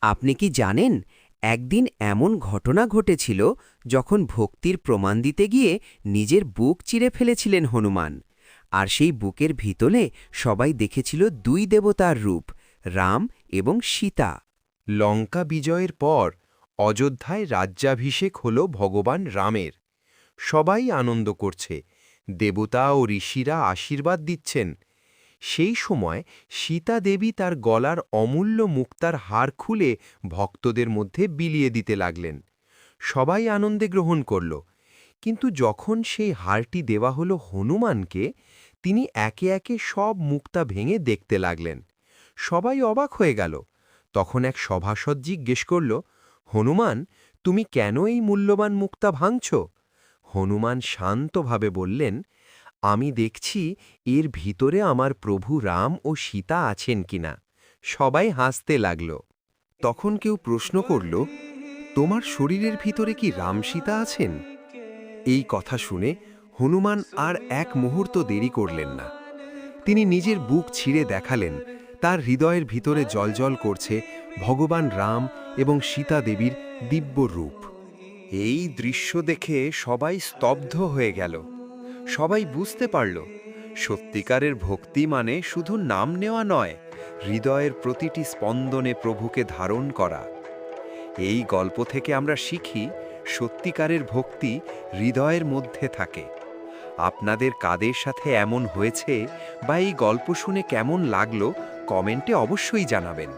আপনি কি জানেন, একদিন এমন ঘটনা ঘটেছিল যখন ভক্তির প্রমাণ দিতে গিয়ে নিজের বুক চিরে ফেলেছিলেন হনুমান। আর সেই বুকের ভিতরে সবাই দেখেছিল দুই দেবতার রূপ, রাম এবং সীতা। লঙ্কা বিজয়ের পর অযোধ্যায় রাজ্যাভিষেক হল ভগবান রামের। সবাই আনন্দ করছে, দেবতা ও ঋষিরা আশীর্বাদ দিচ্ছেন। সেই সময় সীতা দেবী তার গলার অমূল্য মুক্তার হার খুলে ভক্তদের মধ্যে বিলিয়ে দিতে লাগলেন। সবাই আনন্দে গ্রহণ করল, কিন্তু যখন সেই হারটি দেওয়া হলো হনুমানকে, তিনি একে একে সব মুক্তা ভেঙে দেখতে লাগলেন। সবাই অবাক হয়ে গেল। তখন এক সভাসদ জিজ্ঞেস করল, হনুমান, তুমি কেন এই মূল্যবান মুক্তা ভাঙছ? হনুমান শান্তভাবে বললেন, আমি দেখছি এর ভিতরে আমার প্রভু রাম ও সীতা আছেন কিনা। সবাই হাসতে লাগল। তখন কেউ প্রশ্ন করল, তোমার শরীরের ভিতরে কি রাম সীতা আছেন? এই কথা শুনে হনুমান আর এক মুহূর্ত দেরি করলেন না। তিনি নিজের বুক ছিঁড়ে দেখালেন, তার হৃদয়ের ভিতরে জ্বলজ্বল করছে ভগবান রাম এবং সীতা দেবীর দিব্য রূপ। এই দৃশ্য দেখে সবাই স্তব্ধ হয়ে গেল। সবাই বুঝতে পারল, সত্যিকারের ভক্তি মানে শুধু নাম নেওয়া নয়, হৃদয়ের প্রতিটি স্পন্দনে প্রভুকে ধারণ করা। এই গল্প থেকে আমরা শিখি, সত্যিকারের ভক্তি হৃদয়ের মধ্যে থাকে। আপনাদের কাদের সাথে এমন হয়েছে বা এই গল্প শুনে কেমন লাগলো, কমেন্টে অবশ্যই জানাবেন।